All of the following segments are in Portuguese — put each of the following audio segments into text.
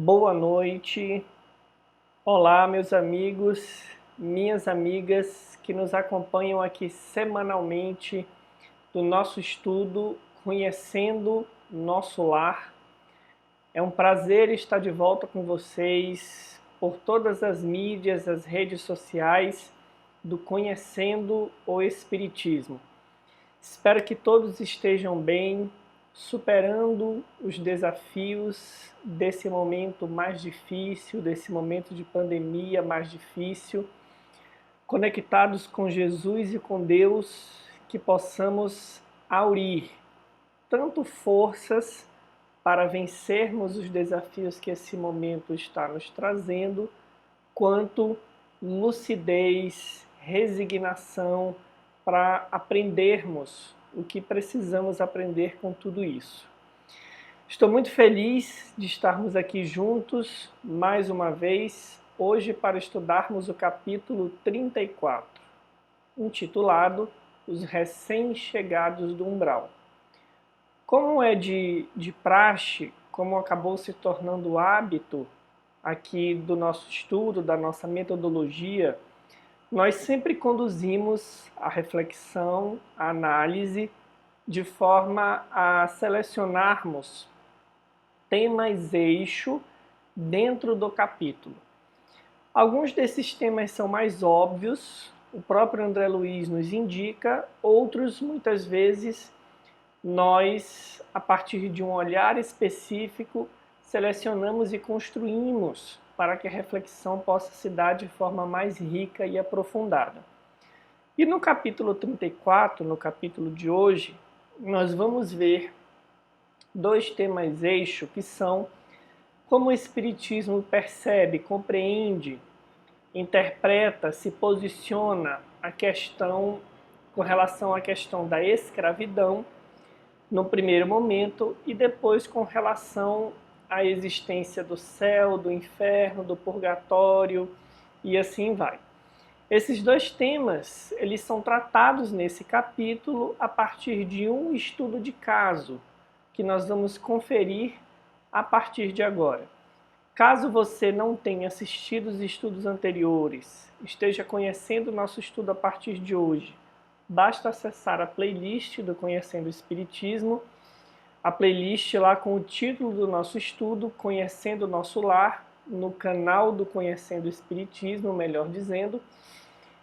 Boa noite. Olá, meus amigos, minhas amigas que nos acompanham aqui semanalmente do nosso estudo Conhecendo Nosso Lar. É um prazer estar de volta com vocês por todas as mídias, as redes sociais do Conhecendo o Espiritismo. Espero que todos estejam bem, superando os desafios desse momento mais difícil, desse momento de pandemia mais difícil, conectados com Jesus e com Deus, que possamos aurir tanto forças para vencermos os desafios que esse momento está nos trazendo, quanto lucidez, resignação para aprendermos o que precisamos aprender com tudo isso. Estou muito feliz de estarmos aqui juntos mais uma vez, hoje para estudarmos o capítulo 34, intitulado Os Recém-Chegados do Umbral. Como é de praxe, como acabou se tornando hábito aqui do nosso estudo, da nossa metodologia, nós sempre conduzimos a reflexão, a análise, de forma a selecionarmos temas eixo dentro do capítulo. Alguns desses temas são mais óbvios, o próprio André Luiz nos indica, outros muitas vezes nós, a partir de um olhar específico, selecionamos e construímos para que a reflexão possa se dar de forma mais rica e aprofundada. E no capítulo 34, no capítulo de hoje, nós vamos ver dois temas eixo que são como o Espiritismo percebe, compreende, interpreta, se posiciona a questão com relação à questão da escravidão no primeiro momento e depois com relação à existência do céu, do inferno, do purgatório e assim vai. Esses dois temas, eles são tratados nesse capítulo a partir de um estudo de caso que nós vamos conferir a partir de agora. Caso você não tenha assistido os estudos anteriores, esteja conhecendo o nosso estudo a partir de hoje, basta acessar a playlist do Conhecendo o Espiritismo, a playlist lá com o título do nosso estudo, Conhecendo o Nosso Lar, no canal do Conhecendo o Espiritismo, melhor dizendo,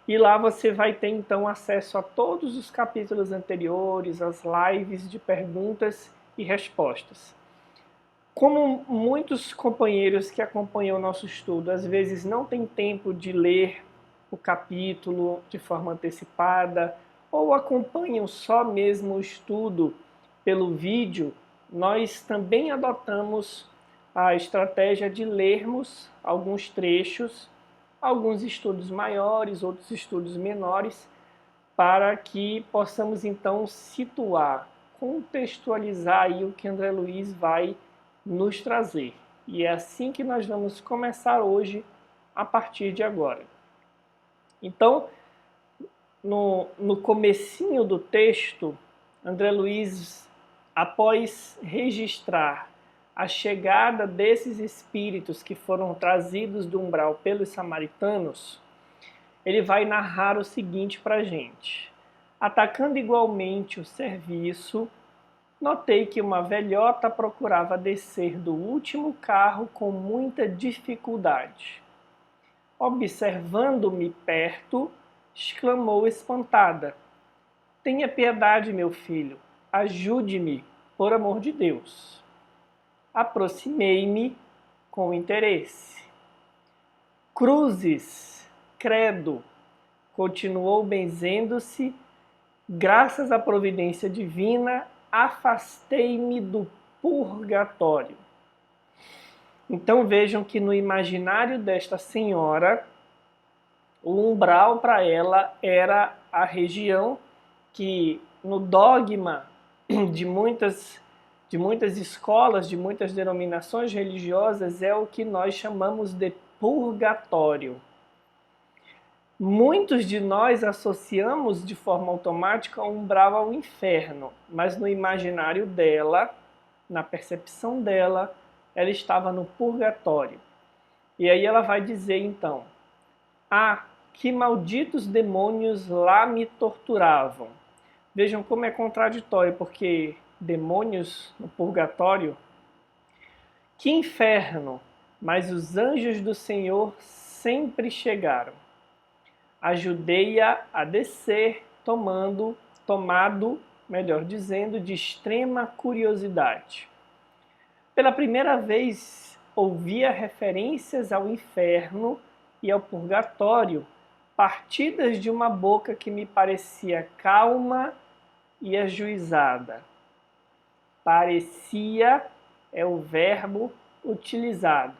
e lá você vai ter então acesso a todos os capítulos anteriores, as lives de perguntas e respostas. Como muitos companheiros que acompanham o nosso estudo às vezes não têm tempo de ler o capítulo de forma antecipada, ou acompanham só mesmo o estudo pelo vídeo, nós também adotamos a estratégia de lermos alguns trechos, alguns estudos maiores, outros estudos menores, para que possamos então situar, contextualizar aí o que André Luiz vai nos trazer. E é assim que nós vamos começar hoje, a partir de agora. Então, no comecinho do texto, André Luiz, após registrar a chegada desses espíritos que foram trazidos do umbral pelos samaritanos, ele vai narrar o seguinte para a gente. Atacando igualmente o serviço, notei que uma velhota procurava descer do último carro com muita dificuldade. Observando-me perto, exclamou espantada: "Tenha piedade, meu filho, ajude-me, por amor de Deus." Aproximei-me com interesse. "Cruzes, credo", continuou benzendo-se, "graças à providência divina, afastei-me do purgatório." Então vejam que no imaginário desta senhora, o umbral para ela era a região que, no dogma de muitas escolas, de muitas denominações religiosas, é o que nós chamamos de purgatório. Muitos de nós associamos de forma automática o umbral ao inferno, mas no imaginário dela, na percepção dela, ela estava no purgatório. E aí ela vai dizer então: ah, que malditos demônios lá me torturavam. Vejam como é contraditório, porque demônios no purgatório, que inferno! Mas os anjos do Senhor sempre chegaram. Ajudei-a a descer, tomado, melhor dizendo, de extrema curiosidade. Pela primeira vez, ouvia referências ao inferno e ao purgatório, partidas de uma boca que me parecia calma e ajuizada. Parecia é o verbo utilizado.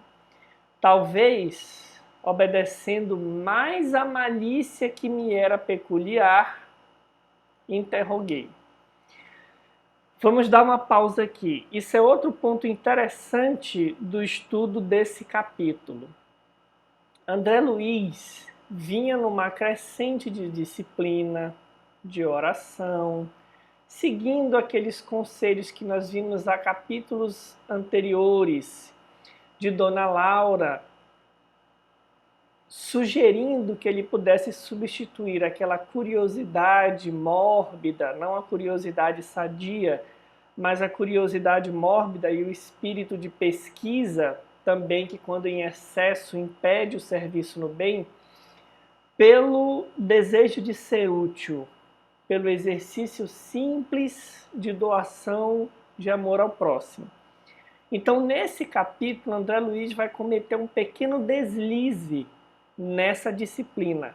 Talvez obedecendo mais à malícia que me era peculiar, interroguei. Vamos dar uma pausa aqui. Isso é outro ponto interessante do estudo desse capítulo. André Luiz vinha numa crescente de disciplina, de oração, seguindo aqueles conselhos que nós vimos a capítulos anteriores, de Dona Laura, sugerindo que ele pudesse substituir aquela curiosidade mórbida, não a curiosidade sadia, mas a curiosidade mórbida e o espírito de pesquisa, também que quando em excesso impede o serviço no bem, pelo desejo de ser útil, pelo exercício simples de doação de amor ao próximo. Então, nesse capítulo, André Luiz vai cometer um pequeno deslize nessa disciplina.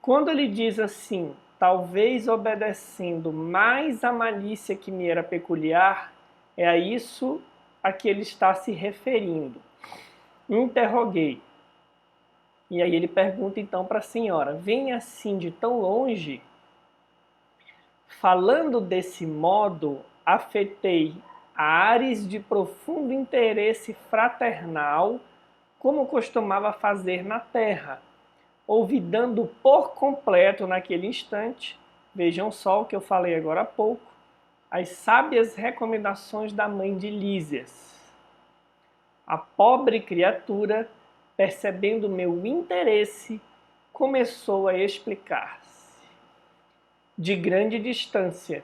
Quando ele diz assim, talvez obedecendo mais à malícia que me era peculiar, é a isso a que ele está se referindo. Interroguei. E aí ele pergunta então para a senhora, vem assim de tão longe? Falando desse modo, afetei ares de profundo interesse fraternal, como costumava fazer na terra, olvidando por completo naquele instante, vejam só o que eu falei agora há pouco, as sábias recomendações da mãe de Lísias. A pobre criatura, percebendo meu interesse, começou a explicar-se. De grande distância,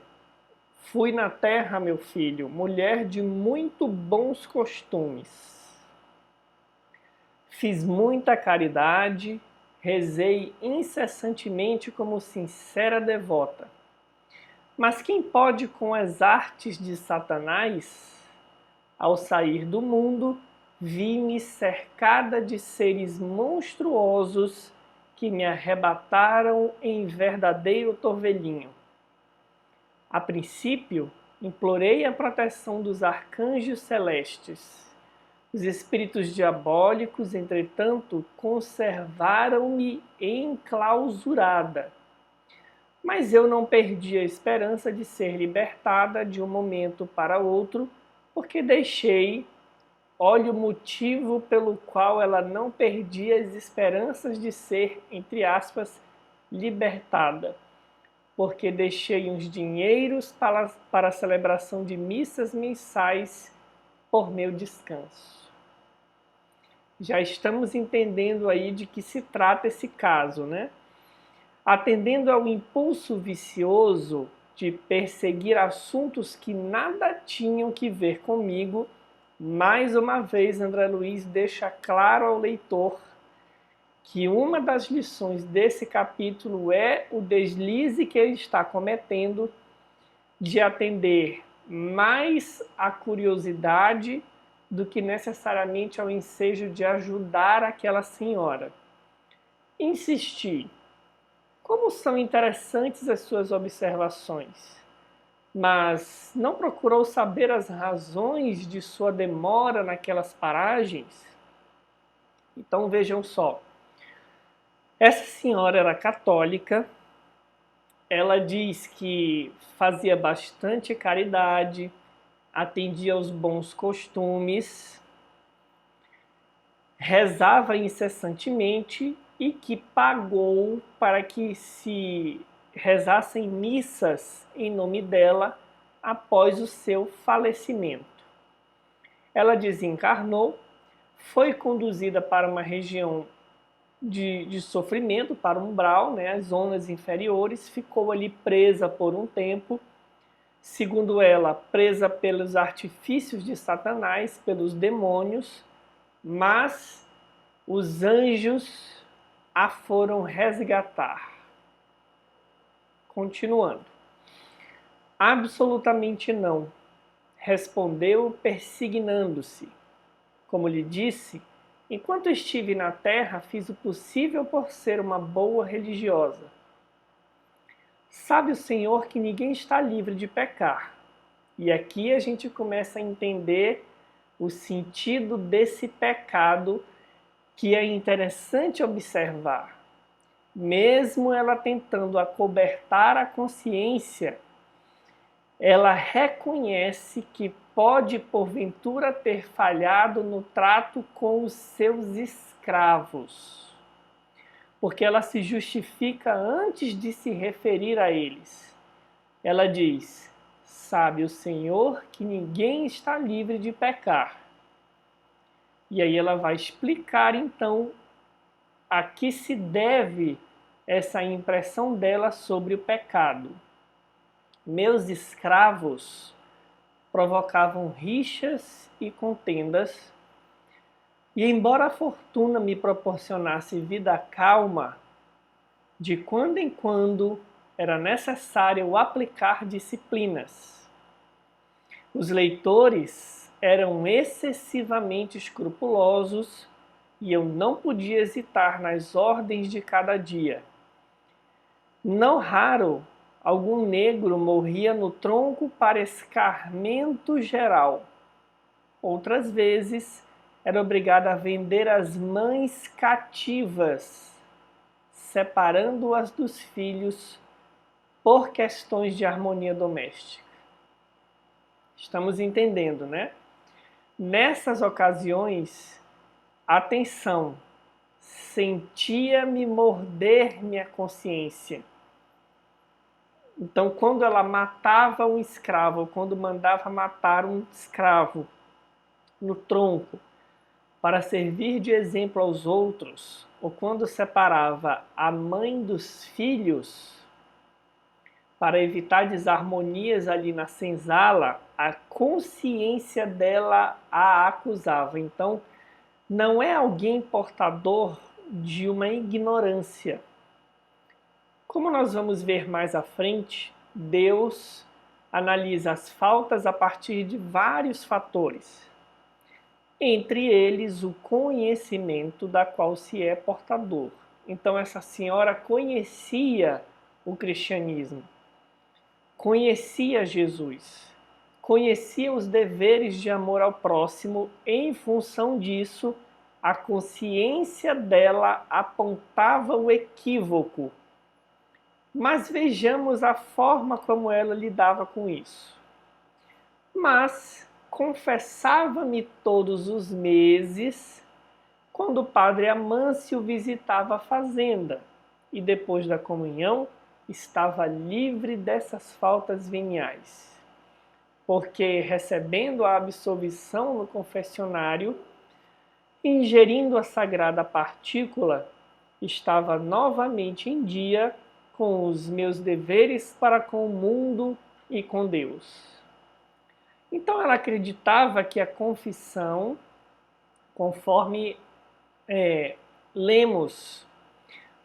fui na terra, meu filho, mulher de muito bons costumes. Fiz muita caridade, rezei incessantemente como sincera devota. Mas quem pode com as artes de Satanás? Ao sair do mundo, vi-me cercada de seres monstruosos que me arrebataram em verdadeiro torvelinho. A princípio, implorei a proteção dos arcanjos celestes. Os espíritos diabólicos, entretanto, conservaram-me enclausurada. Mas eu não perdi a esperança de ser libertada de um momento para outro, porque deixei, olha o motivo pelo qual ela não perdia as esperanças de ser, entre aspas, libertada. Porque deixei uns dinheiros para a celebração de missas mensais por meu descanso. Já estamos entendendo aí de que se trata esse caso, né? Atendendo ao impulso vicioso de perseguir assuntos que nada tinham que ver comigo, mais uma vez André Luiz deixa claro ao leitor que uma das lições desse capítulo é o deslize que ele está cometendo de atender mais à curiosidade do que necessariamente ao ensejo de ajudar aquela senhora. Insisti. Como são interessantes as suas observações, mas não procurou saber as razões de sua demora naquelas paragens? Então vejam só. Essa senhora era católica, ela diz que fazia bastante caridade, atendia aos bons costumes, rezava incessantemente e que pagou para que se rezassem missas em nome dela após o seu falecimento. ela desencarnou, foi conduzida para uma região de sofrimento, para o umbral, né, as zonas inferiores, ficou ali presa por um tempo, segundo ela, presa pelos artifícios de Satanás, pelos demônios, mas os anjos a foram resgatar. Continuando. Absolutamente não, respondeu persignando-se. Como lhe disse, enquanto estive na terra, fiz o possível por ser uma boa religiosa. Sabe o Senhor que ninguém está livre de pecar. E aqui a gente começa a entender o sentido desse pecado que é interessante observar. Mesmo ela tentando acobertar a consciência, ela reconhece que pode, porventura, ter falhado no trato com os seus escravos, porque ela se justifica antes de se referir a eles. Ela diz: sabe o Senhor que ninguém está livre de pecar. E aí ela vai explicar, então, a que se deve essa impressão dela sobre o pecado. Meus escravos provocavam rixas e contendas, e embora a fortuna me proporcionasse vida calma, de quando em quando era necessário aplicar disciplinas. Os leitores eram excessivamente escrupulosos e eu não podia hesitar nas ordens de cada dia. Não raro, algum negro morria no tronco para escarmento geral. Outras vezes, era obrigado a vender as mães cativas, separando-as dos filhos por questões de harmonia doméstica. Estamos entendendo, né? Nessas ocasiões, atenção, sentia-me morder minha consciência. Então, quando ela matava um escravo, quando mandava matar um escravo no tronco para servir de exemplo aos outros, ou quando separava a mãe dos filhos para evitar desarmonias ali na senzala, a consciência dela a acusava. Então, não é alguém portador de uma ignorância. Como nós vamos ver mais à frente, Deus analisa as faltas a partir de vários fatores, entre eles o conhecimento da qual se é portador. Então essa senhora conhecia o cristianismo, conhecia Jesus, conhecia os deveres de amor ao próximo. Em função disso, a consciência dela apontava o equívoco. Mas vejamos a forma como ela lidava com isso. Mas confessava-me todos os meses quando o padre Amâncio visitava a fazenda e depois da comunhão estava livre dessas faltas veniais, porque recebendo a absolvição no confessionário, ingerindo a sagrada partícula, estava novamente em dia com os meus deveres para com o mundo e com Deus. Então ela acreditava que a confissão, conforme lemos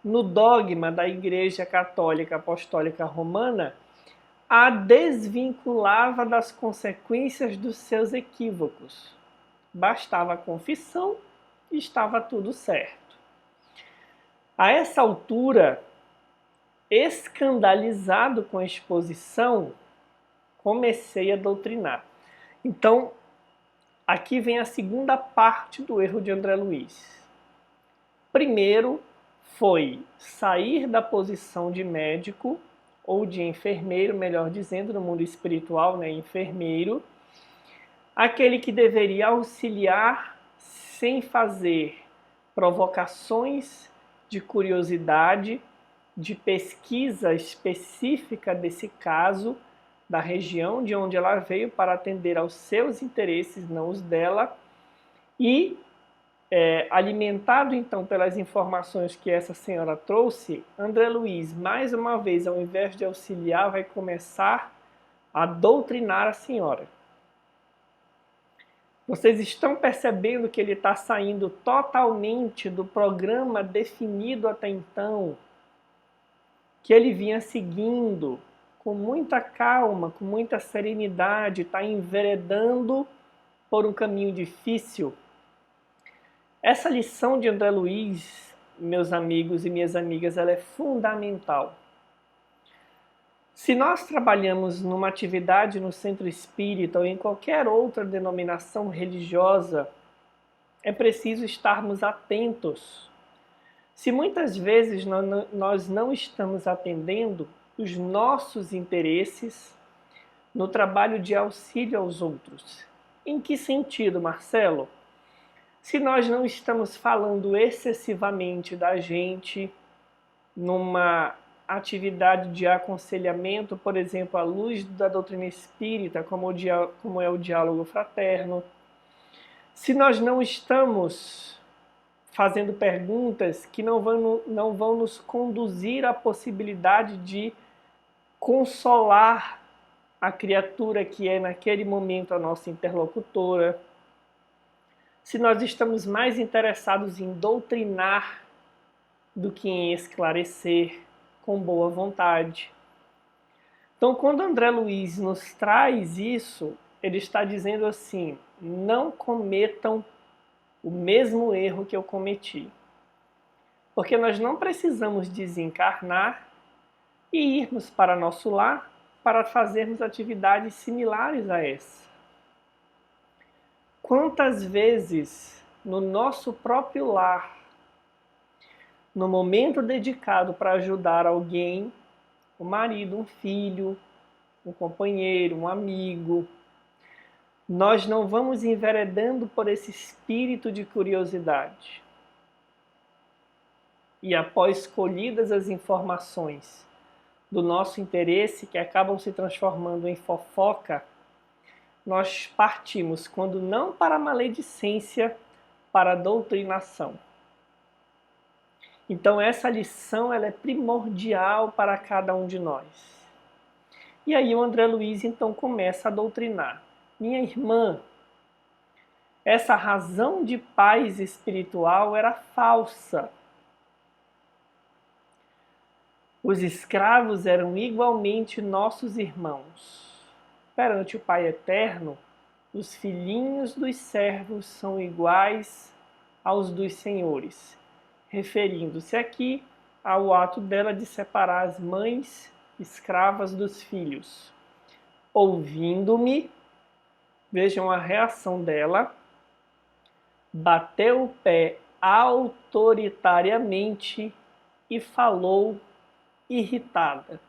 no dogma da Igreja Católica Apostólica Romana, a desvinculava das consequências dos seus equívocos. Bastava a confissão e estava tudo certo. A essa altura, escandalizado com a exposição, comecei a doutrinar. Então, aqui vem a segunda parte do erro de André Luiz. Primeiro, foi sair da posição de médico, ou de enfermeiro, melhor dizendo, no mundo espiritual, né, enfermeiro, aquele que deveria auxiliar sem fazer provocações de curiosidade, de pesquisa específica desse caso, da região de onde ela veio para atender aos seus interesses, não os dela, e alimentado então pelas informações que essa senhora trouxe, André Luiz, mais uma vez, ao invés de auxiliar, vai começar a doutrinar a senhora. Vocês estão percebendo que ele está saindo totalmente do programa definido até então, que ele vinha seguindo com muita calma, com muita serenidade, está enveredando por um caminho difícil. Essa lição de André Luiz, meus amigos e minhas amigas, ela é fundamental. Se nós trabalhamos numa atividade no centro espírita ou em qualquer outra denominação religiosa, é preciso estarmos atentos. Se muitas vezes nós não estamos atendendo os nossos interesses no trabalho de auxílio aos outros. Em que sentido, Marcelo? Se nós não estamos falando excessivamente da gente numa atividade de aconselhamento, por exemplo, à luz da doutrina espírita, como é o diálogo fraterno, se nós não estamos fazendo perguntas que não vão nos conduzir à possibilidade de consolar a criatura que é naquele momento a nossa interlocutora, se nós estamos mais interessados em doutrinar do que em esclarecer com boa vontade. Então, quando André Luiz nos traz isso, ele está dizendo assim: não cometam o mesmo erro que eu cometi. Porque nós não precisamos desencarnar e irmos para nosso lar para fazermos atividades similares a essa. Quantas vezes no nosso próprio lar, no momento dedicado para ajudar alguém, um marido, um filho, um companheiro, um amigo, nós não vamos enveredando por esse espírito de curiosidade. E após colhidas as informações do nosso interesse, que acabam se transformando em fofoca, nós partimos, quando não para a maledicência, para a doutrinação. Então essa lição ela é primordial para cada um de nós. E aí o André Luiz então começa a doutrinar. Minha irmã, essa razão de paz espiritual era falsa. Os escravos eram igualmente nossos irmãos. Perante o Pai Eterno, os filhinhos dos servos são iguais aos dos senhores, referindo-se aqui ao ato dela de separar as mães escravas dos filhos. Ouvindo-me, vejam a reação dela, bateu o pé autoritariamente e falou irritada.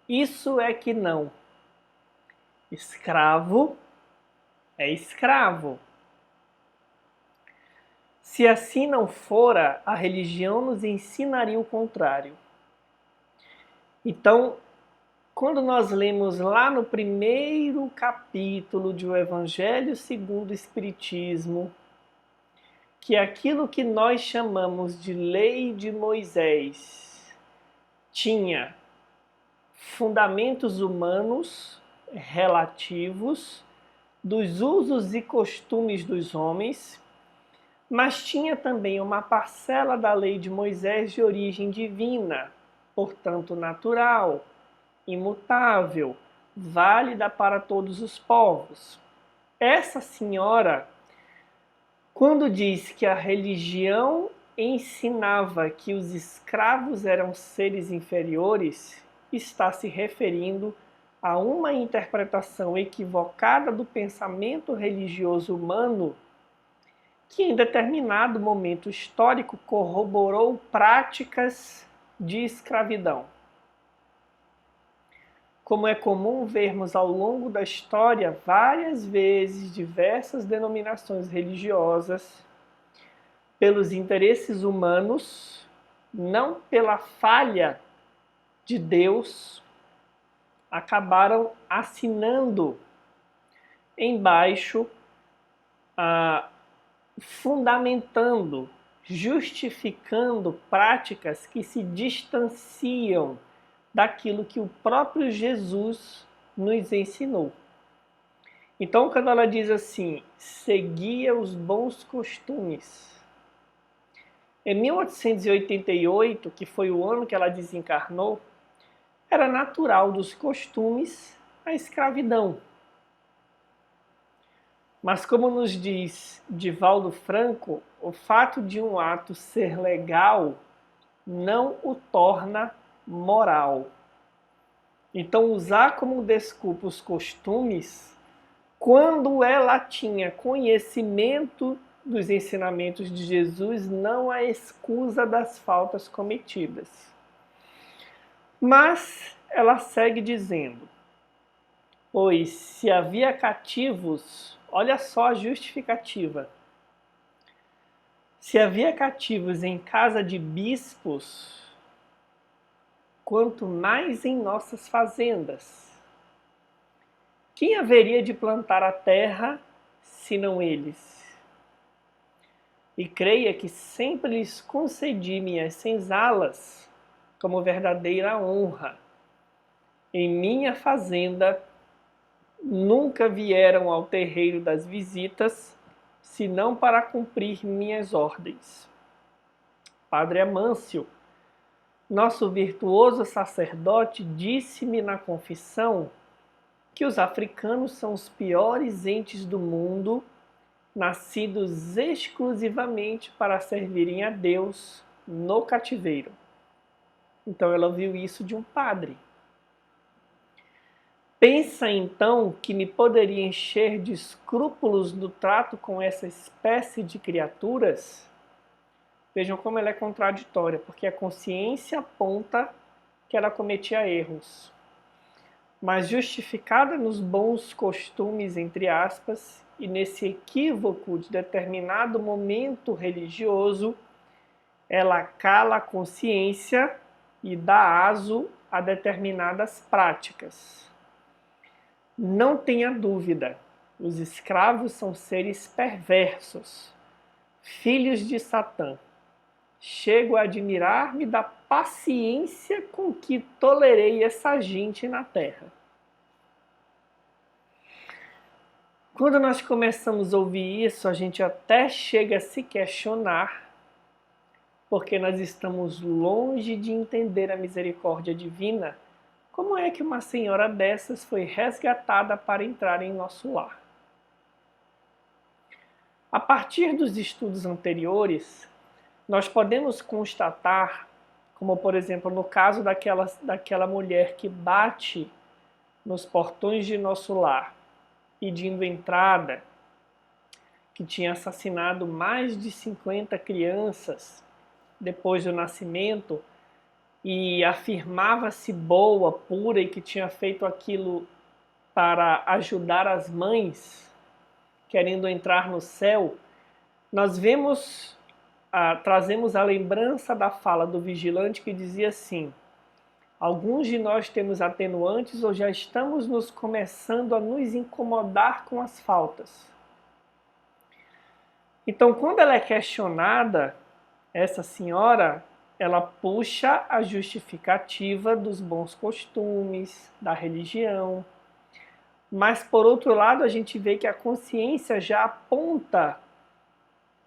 Isso é que não. Escravo é escravo. Se assim não fora, a religião nos ensinaria o contrário. Então, quando nós lemos lá no primeiro capítulo de O Evangelho segundo o Espiritismo, que aquilo que nós chamamos de lei de Moisés tinha fundamentos humanos relativos dos usos e costumes dos homens, mas tinha também uma parcela da lei de Moisés de origem divina, portanto natural, imutável, válida para todos os povos. Essa senhora, quando diz que a religião ensinava que os escravos eram seres inferiores, está se referindo a uma interpretação equivocada do pensamento religioso humano que em determinado momento histórico corroborou práticas de escravidão. Como é comum vermos ao longo da história, várias vezes, diversas denominações religiosas, pelos interesses humanos, não pela falha de Deus acabaram assinando embaixo, fundamentando, justificando práticas que se distanciam daquilo que o próprio Jesus nos ensinou. Então, quando ela diz assim, seguia os bons costumes. Em 1888, que foi o ano que ela desencarnou, era natural dos costumes a escravidão. Mas como nos diz Divaldo Franco, o fato de um ato ser legal não o torna moral. Então, usar como desculpa os costumes, quando ela tinha conhecimento dos ensinamentos de Jesus, não a excusa das faltas cometidas. Mas ela segue dizendo, pois se havia cativos, olha só a justificativa, se havia cativos em casa de bispos, quanto mais em nossas fazendas. Quem haveria de plantar a terra, senão eles? E creia que sempre lhes concedi minhas senzalas como verdadeira honra. Em minha fazenda nunca vieram ao terreiro das visitas, senão para cumprir minhas ordens. Padre Amâncio, nosso virtuoso sacerdote, disse-me na confissão que os africanos são os piores entes do mundo, nascidos exclusivamente para servirem a Deus no cativeiro. Então ela ouviu isso de um padre. Pensa então que me poderia encher de escrúpulos no trato com essa espécie de criaturas? Vejam como ela é contraditória, porque a consciência aponta que ela cometia erros. Mas justificada nos bons costumes, entre aspas, e nesse equívoco de determinado momento religioso, ela cala a consciência e dá aso a determinadas práticas. Não tenha dúvida, os escravos são seres perversos, filhos de Satã. Chego a admirar-me da paciência com que tolerei essa gente na terra. Quando nós começamos a ouvir isso, a gente até chega a se questionar, porque nós estamos longe de entender a misericórdia divina. Como é que uma senhora dessas foi resgatada para entrar em nosso lar? A partir dos estudos anteriores, nós podemos constatar, como por exemplo no caso daquela mulher que bate nos portões de nosso lar, pedindo entrada, que tinha assassinado mais de 50 crianças depois do nascimento e afirmava-se boa, pura e que tinha feito aquilo para ajudar as mães, querendo entrar no céu. Nós trazemos a lembrança da fala do vigilante que dizia assim: alguns de nós temos atenuantes ou já estamos nos começando a nos incomodar com as faltas. Então, quando ela é questionada, essa senhora, ela puxa a justificativa dos bons costumes, da religião. Mas, por outro lado, a gente vê que a consciência já aponta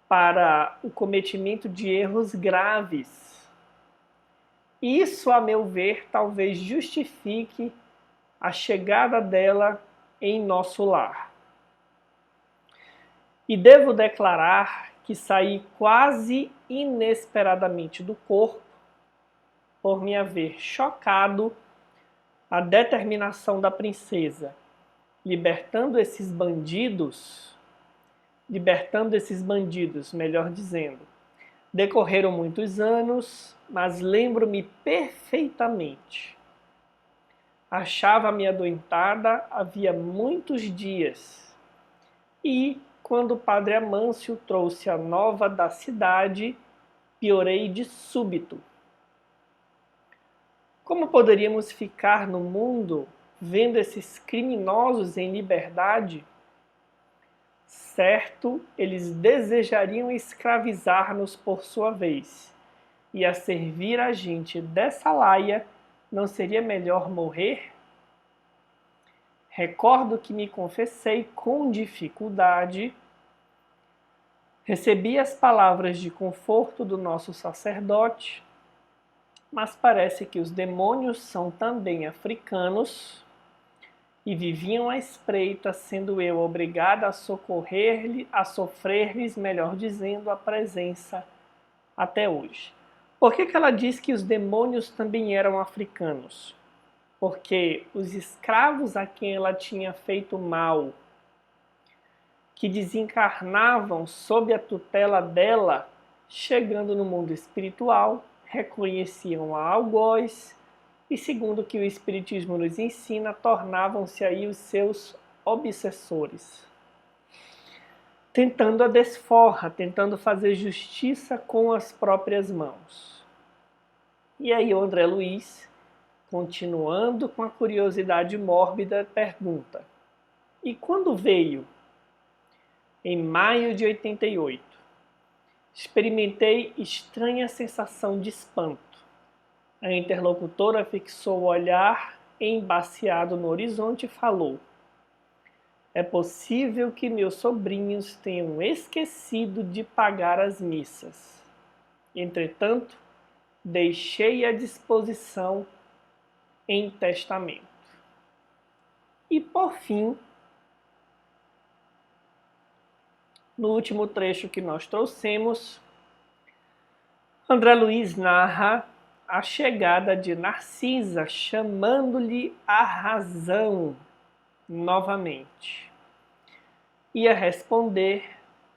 para o cometimento de erros graves. Isso, a meu ver, talvez justifique a chegada dela em nosso lar. E devo declarar que saí quase inesperadamente do corpo por me haver chocado a determinação da princesa, libertando esses bandidos, melhor dizendo. Decorreram muitos anos, mas lembro-me perfeitamente. Achava-me adoentada havia muitos dias e, quando o padre Amâncio trouxe a nova da cidade, piorei de súbito. Como poderíamos ficar no mundo vendo esses criminosos em liberdade? Certo, eles desejariam escravizar-nos por sua vez, e a servir a gente dessa laia, não seria melhor morrer? Recordo que me confessei com dificuldade, recebi as palavras de conforto do nosso sacerdote, mas parece que os demônios são também africanos e viviam à espreita, sendo eu obrigada a socorrer-lhe, a sofrer-lhes, melhor dizendo, a presença até hoje. Por que ela diz que os demônios também eram africanos? Porque os escravos a quem ela tinha feito mal, que desencarnavam sob a tutela dela, chegando no mundo espiritual, reconheciam a algoz e, segundo o que o Espiritismo nos ensina, tornavam-se aí os seus obsessores. Tentando a desforra, tentando fazer justiça com as próprias mãos. E aí o André Luiz, continuando com a curiosidade mórbida, pergunta: e quando veio? Em maio de 88. Experimentei estranha sensação de espanto. A interlocutora fixou o olhar embaciado no horizonte e falou: é possível que meus sobrinhos tenham esquecido de pagar as missas. Entretanto, deixei à disposição em testamento. E por fim, no último trecho que nós trouxemos, André Luiz narra a chegada de Narcisa, chamando-lhe a razão novamente. Ia responder,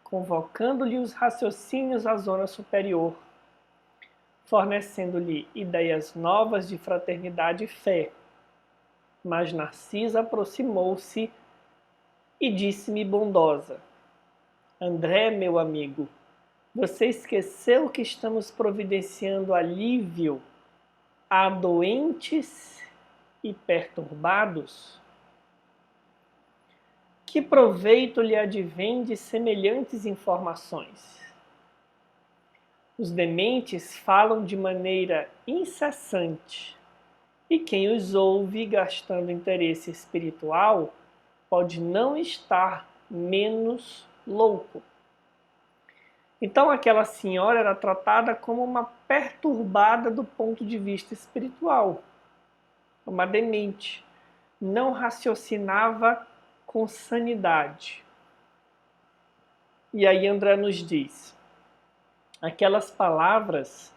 convocando-lhe os raciocínios à zona superior, fornecendo-lhe ideias novas de fraternidade e fé. Mas Narcisa aproximou-se e disse-me bondosa: André, meu amigo, você esqueceu que estamos providenciando alívio a doentes e perturbados? Que proveito lhe advém de semelhantes informações? Os dementes falam de maneira incessante, e quem os ouve gastando interesse espiritual pode não estar menos louco. Então aquela senhora era tratada como uma perturbada do ponto de vista espiritual, uma demente, não raciocinava com sanidade. E aí André nos diz: aquelas palavras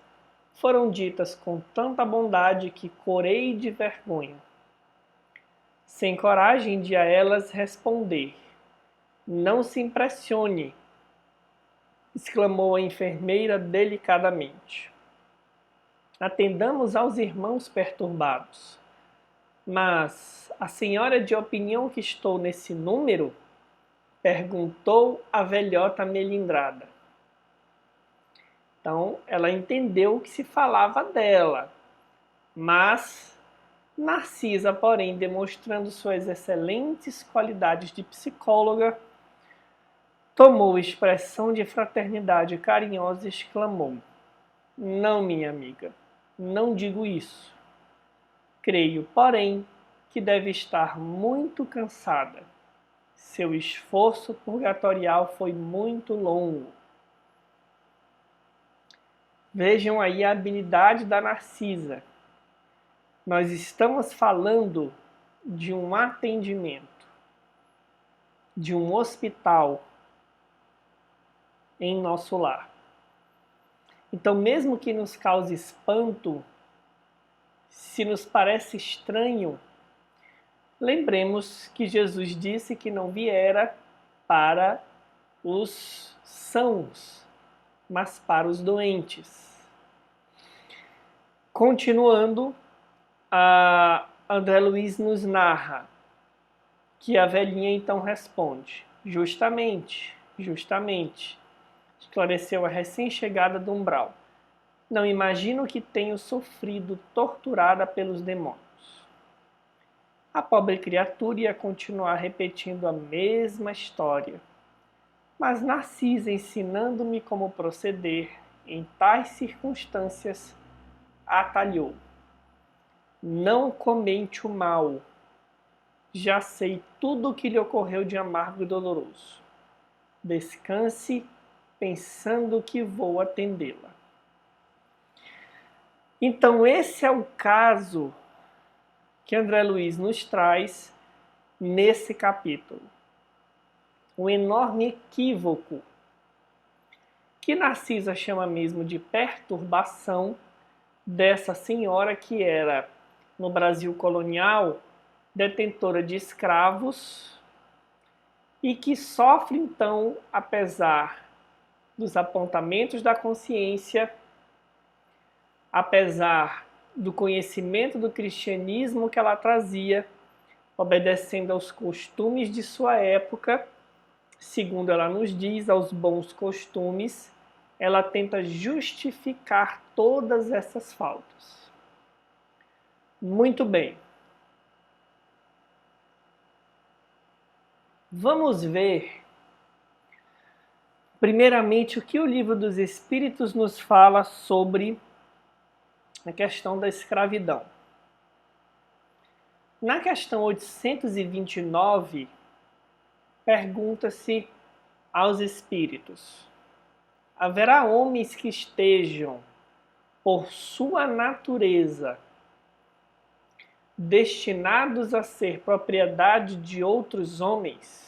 foram ditas com tanta bondade que corei de vergonha, sem coragem de a elas responder. Não se impressione, exclamou a enfermeira delicadamente. Atendamos aos irmãos perturbados. Mas a senhora de opinião que estou nesse número? Perguntou a velhota melindrada. Então, ela entendeu que se falava dela, mas Narcisa, porém, demonstrando suas excelentes qualidades de psicóloga, tomou expressão de fraternidade carinhosa e exclamou: não, minha amiga, não digo isso. Creio, porém, que deve estar muito cansada. Seu esforço purgatorial foi muito longo. Vejam aí a habilidade da Narcisa. Nós estamos falando de um atendimento, de um hospital em nosso lar. Então, mesmo que nos cause espanto, se nos parece estranho, lembremos que Jesus disse que não viera para os sãos, mas para os doentes. Continuando, André Luiz nos narra que a velhinha então responde: justamente, esclareceu a recém-chegada do umbral. Não imagino que tenho sofrido torturada pelos demônios. A pobre criatura ia continuar repetindo a mesma história. Mas Narcisa, ensinando-me como proceder em tais circunstâncias, atalhou. Não comente o mal. Já sei tudo o que lhe ocorreu de amargo e doloroso. Descanse, pensando que vou atendê-la. Então, esse é o caso que André Luiz nos traz nesse capítulo. Um enorme equívoco que Narcisa chama mesmo de perturbação dessa senhora que era, no Brasil colonial, detentora de escravos e que sofre, então, apesar dos apontamentos da consciência, apesar do conhecimento do cristianismo que ela trazia, obedecendo aos costumes de sua época, segundo ela nos diz, aos bons costumes, ela tenta justificar todas essas faltas. Muito bem. Vamos ver, primeiramente, o que o Livro dos Espíritos nos fala sobre a questão da escravidão. Na questão 829, pergunta-se aos espíritos: haverá homens que estejam, por sua natureza, destinados a ser propriedade de outros homens?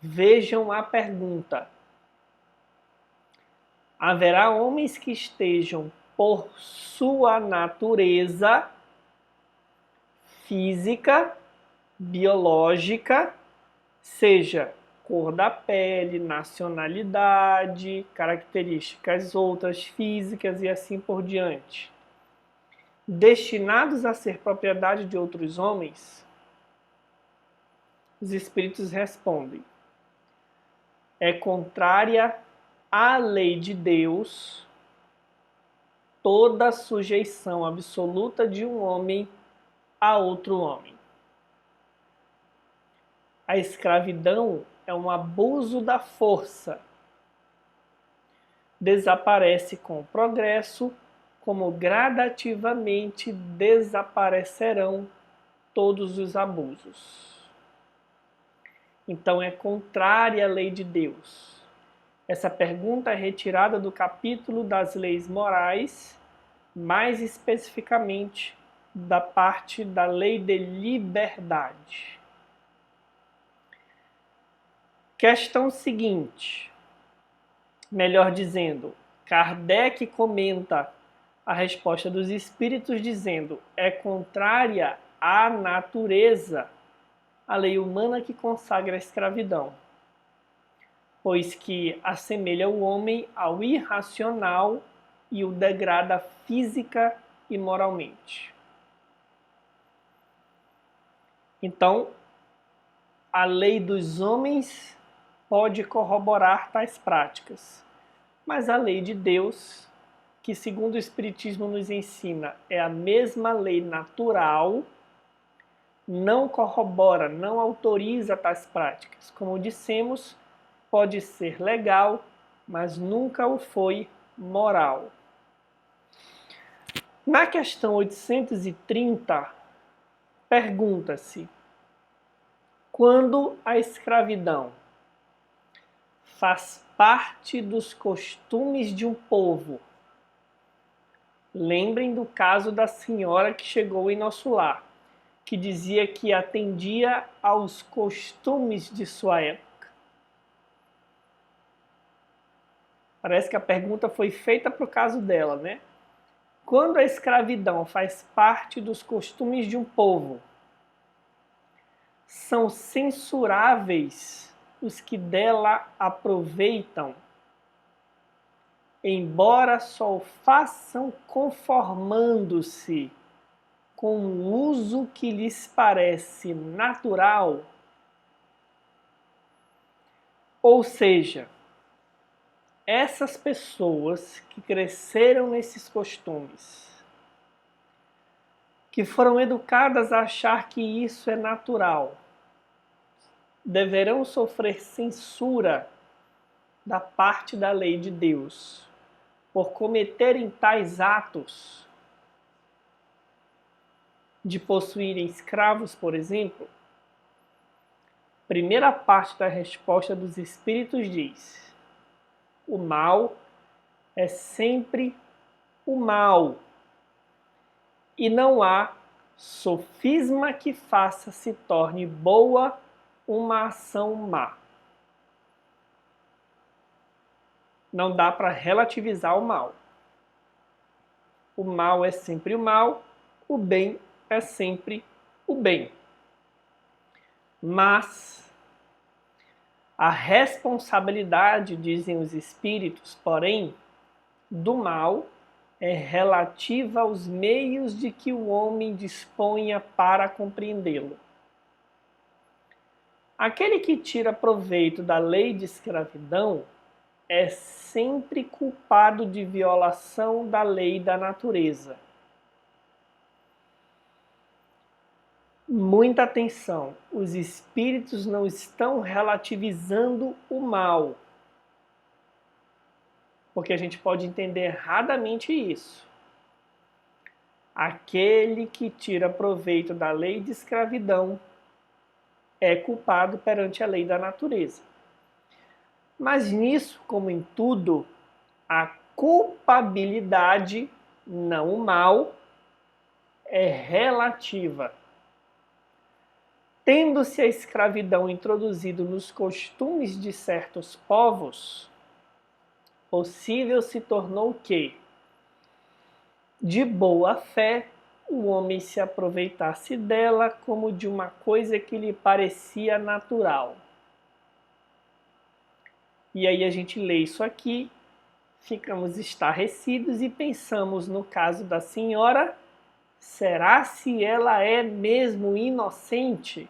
Vejam a pergunta. Haverá homens que estejam, por sua natureza física, biológica, seja cor da pele, nacionalidade, características outras físicas e assim por diante, destinados a ser propriedade de outros homens? Os espíritos respondem: é contrária à lei de Deus toda sujeição absoluta de um homem a outro homem. A escravidão é um abuso da força. Desaparece com o progresso, como gradativamente desaparecerão todos os abusos. Então é contrária à lei de Deus. Essa pergunta é retirada do capítulo das leis morais, mais especificamente da parte da lei de liberdade. Questão seguinte, melhor dizendo, Kardec comenta a resposta dos espíritos dizendo: é contrária à natureza a lei humana que consagra a escravidão, pois que assemelha o homem ao irracional e o degrada física e moralmente. Então, a lei dos homens pode corroborar tais práticas, mas a lei de Deus, que segundo o Espiritismo nos ensina, é a mesma lei natural, não corrobora, não autoriza tais práticas. Como dissemos, pode ser legal, mas nunca o foi moral. Na questão 830, pergunta-se: quando a escravidão faz parte dos costumes de um povo? Lembrem do caso da senhora que chegou em nosso lar, que dizia que atendia aos costumes de sua época. Parece que a pergunta foi feita para o caso dela, né? Quando a escravidão faz parte dos costumes de um povo, são censuráveis os que dela aproveitam, embora só o façam conformando-se com o uso que lhes parece natural? Ou seja, essas pessoas que cresceram nesses costumes, que foram educadas a achar que isso é natural, deverão sofrer censura da parte da lei de Deus por cometerem tais atos de possuírem escravos, por exemplo? Primeira parte da resposta dos Espíritos diz: o mal é sempre o mal, e não há sofisma que faça se torne boa uma ação má. Não dá para relativizar o mal. O mal é sempre o mal, o bem é sempre o bem. Mas a responsabilidade, dizem os espíritos, porém, do mal é relativa aos meios de que o homem disponha para compreendê-lo. Aquele que tira proveito da lei de escravidão é sempre culpado de violação da lei da natureza. Muita atenção, os espíritos não estão relativizando o mal, porque a gente pode entender erradamente isso. Aquele que tira proveito da lei de escravidão é culpado perante a lei da natureza. Mas nisso, como em tudo, a culpabilidade, não o mal, é relativa. Tendo-se a escravidão introduzido nos costumes de certos povos, possível se tornou que, de boa fé, o homem se aproveitasse dela como de uma coisa que lhe parecia natural. E aí a gente lê isso aqui, ficamos estarrecidos e pensamos no caso da senhora, será se ela é mesmo inocente?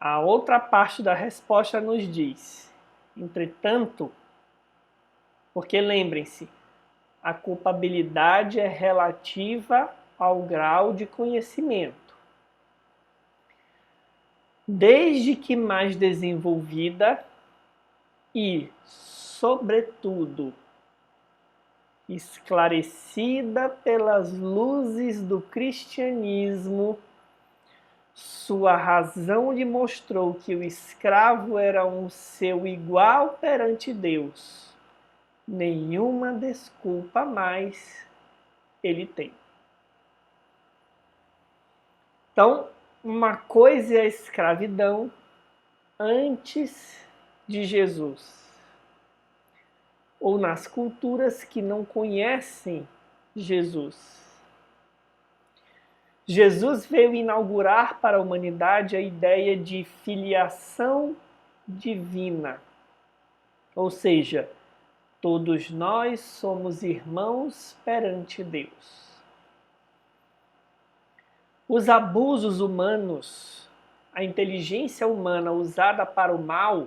A outra parte da resposta nos diz: entretanto, porque lembrem-se, a culpabilidade é relativa ao grau de conhecimento. Desde que mais desenvolvida e, sobretudo, esclarecida pelas luzes do cristianismo, sua razão lhe mostrou que o escravo era um seu igual perante Deus. Nenhuma desculpa mais ele tem. Então, uma coisa é a escravidão antes de Jesus, ou nas culturas que não conhecem Jesus. Jesus veio inaugurar para a humanidade a ideia de filiação divina, ou seja, todos nós somos irmãos perante Deus. Os abusos humanos, a inteligência humana usada para o mal,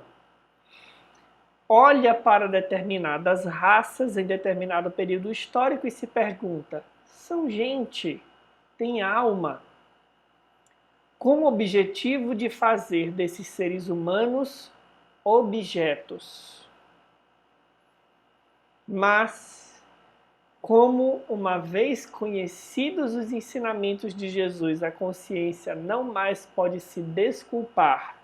olha para determinadas raças em determinado período histórico e se pergunta: são gente, tem alma, com o objetivo de fazer desses seres humanos objetos. Mas, como uma vez conhecidos os ensinamentos de Jesus, a consciência não mais pode se desculpar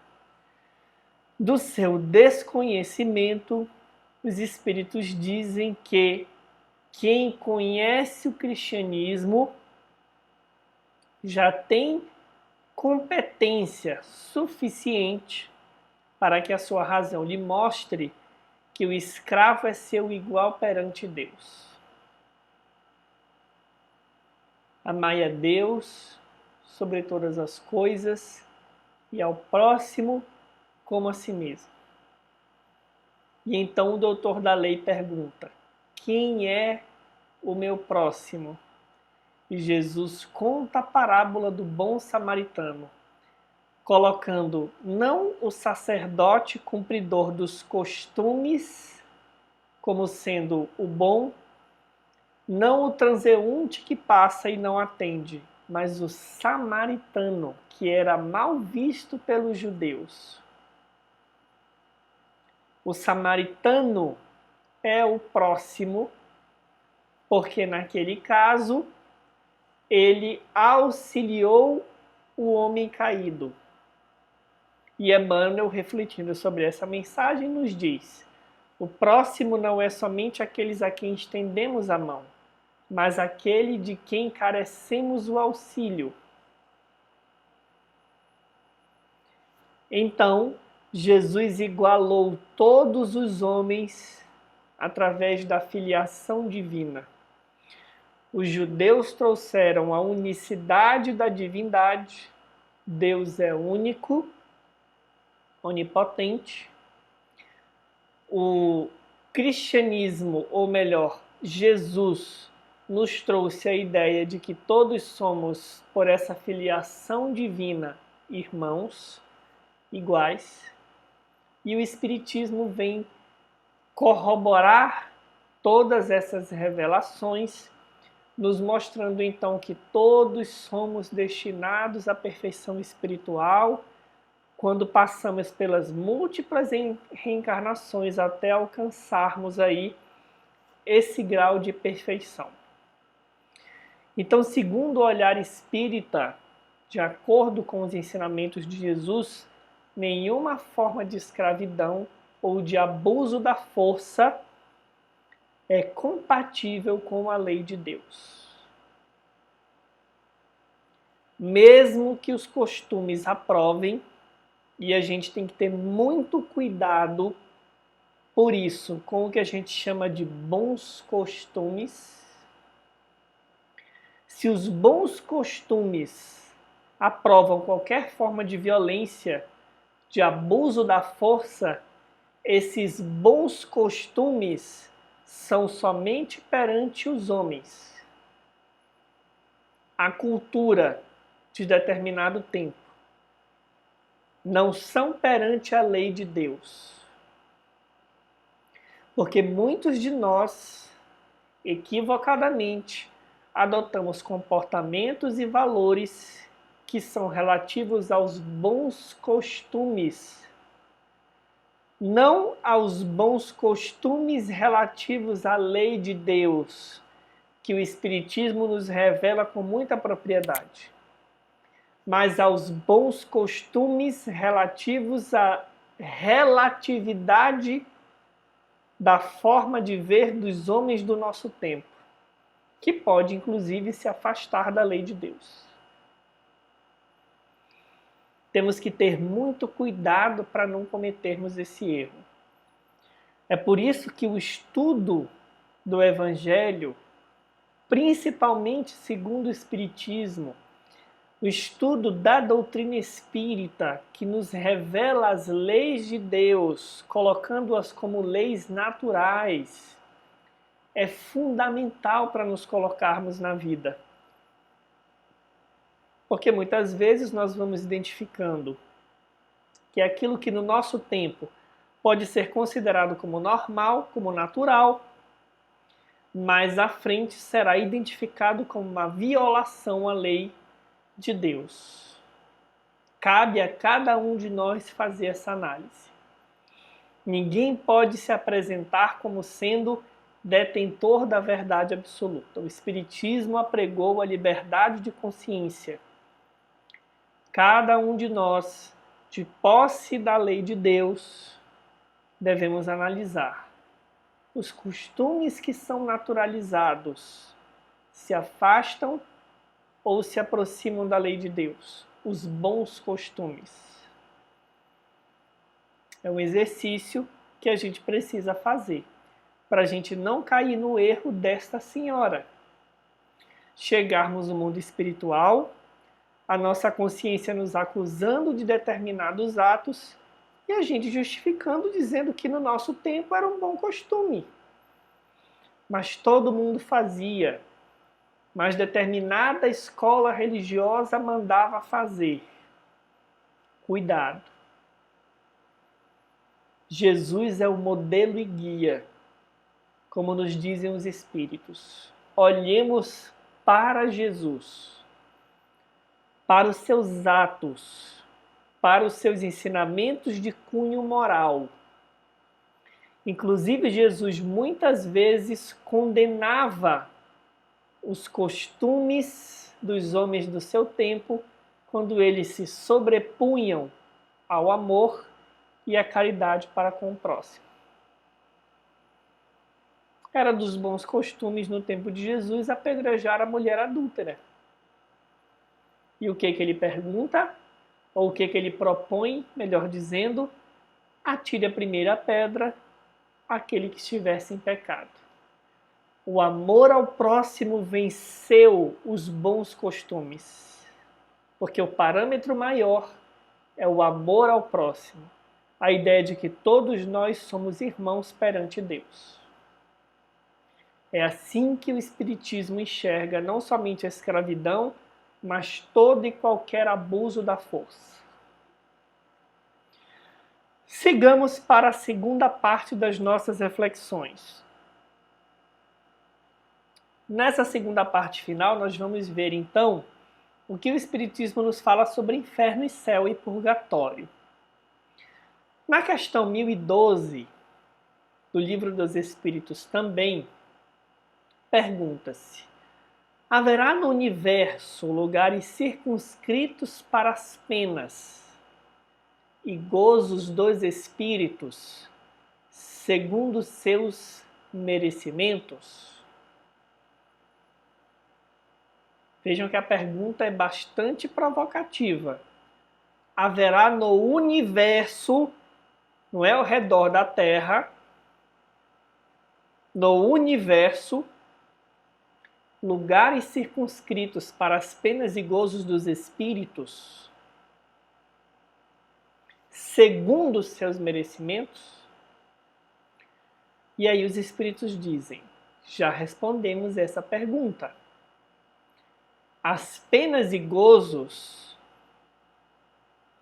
do seu desconhecimento, os espíritos dizem que quem conhece o cristianismo já tem competência suficiente para que a sua razão lhe mostre que o escravo é seu igual perante Deus. Amai a Deus sobre todas as coisas e ao próximo como a si mesmo. E então o doutor da lei pergunta: quem é o meu próximo? E Jesus conta a parábola do bom samaritano, colocando não o sacerdote cumpridor dos costumes como sendo o bom, não o transeunte que passa e não atende, mas o samaritano, que era mal visto pelos judeus. O samaritano é o próximo, porque naquele caso ele auxiliou o homem caído. E Emmanuel, refletindo sobre essa mensagem, nos diz: o próximo não é somente aqueles a quem estendemos a mão, mas aquele de quem carecemos o auxílio. Então, Jesus igualou todos os homens através da filiação divina. Os judeus trouxeram a unicidade da divindade. Deus é único, onipotente. O cristianismo, ou melhor, Jesus, nos trouxe a ideia de que todos somos, por essa filiação divina, irmãos, iguais. E o Espiritismo vem corroborar todas essas revelações, nos mostrando então que todos somos destinados à perfeição espiritual quando passamos pelas múltiplas reencarnações até alcançarmos aí esse grau de perfeição. Então, segundo o olhar espírita, de acordo com os ensinamentos de Jesus, nenhuma forma de escravidão ou de abuso da força é compatível com a lei de Deus. Mesmo que os costumes aprovem, e a gente tem que ter muito cuidado, por isso, com o que a gente chama de bons costumes. Se os bons costumes aprovam qualquer forma de violência, de abuso da força, esses bons costumes são somente perante os homens. A cultura de determinado tempo. Não são perante a lei de Deus. Porque muitos de nós, equivocadamente, adotamos comportamentos e valores que são relativos aos bons costumes, não aos bons costumes relativos à lei de Deus, que o Espiritismo nos revela com muita propriedade, mas aos bons costumes relativos à relatividade da forma de ver dos homens do nosso tempo, que pode, inclusive, se afastar da lei de Deus. Temos que ter muito cuidado para não cometermos esse erro. É por isso que o estudo do Evangelho, principalmente segundo o Espiritismo, o estudo da doutrina espírita, que nos revela as leis de Deus, colocando-as como leis naturais, é fundamental para nos colocarmos na vida. Porque muitas vezes nós vamos identificando que aquilo que no nosso tempo pode ser considerado como normal, como natural, mais à frente será identificado como uma violação à lei de Deus. Cabe a cada um de nós fazer essa análise. Ninguém pode se apresentar como sendo detentor da verdade absoluta. O Espiritismo apregou a liberdade de consciência. Cada um de nós, de posse da lei de Deus, devemos analisar. Os costumes que são naturalizados se afastam ou se aproximam da lei de Deus? Os bons costumes. É um exercício que a gente precisa fazer, para a gente não cair no erro desta senhora. Chegarmos no mundo espiritual, a nossa consciência nos acusando de determinados atos e a gente justificando, dizendo que no nosso tempo era um bom costume. Mas todo mundo fazia. Mas determinada escola religiosa mandava fazer. Cuidado. Jesus é o modelo e guia, como nos dizem os Espíritos. Olhemos para Jesus, para os seus atos, para os seus ensinamentos de cunho moral. Inclusive, Jesus muitas vezes condenava os costumes dos homens do seu tempo quando eles se sobrepunham ao amor e à caridade para com o próximo. Era dos bons costumes no tempo de Jesus apedrejar a mulher adúltera. E o que ele pergunta? Ou o que ele propõe, melhor dizendo? Atire a primeira pedra aquele que estivesse em pecado. O amor ao próximo venceu os bons costumes, porque o parâmetro maior é o amor ao próximo, a ideia de que todos nós somos irmãos perante Deus. É assim que o Espiritismo enxerga não somente a escravidão, mas todo e qualquer abuso da força. Sigamos para a segunda parte das nossas reflexões. Nessa segunda parte final, nós vamos ver, então, o que o Espiritismo nos fala sobre inferno e céu e purgatório. Na questão 1012 do Livro dos Espíritos também, pergunta-se: haverá no universo lugares circunscritos para as penas e gozos dos espíritos segundo seus merecimentos? Vejam que a pergunta é bastante provocativa. Haverá no universo, não é ao redor da Terra, no universo, lugares circunscritos para as penas e gozos dos espíritos, segundo os seus merecimentos? E aí os espíritos dizem: já respondemos essa pergunta. As penas e gozos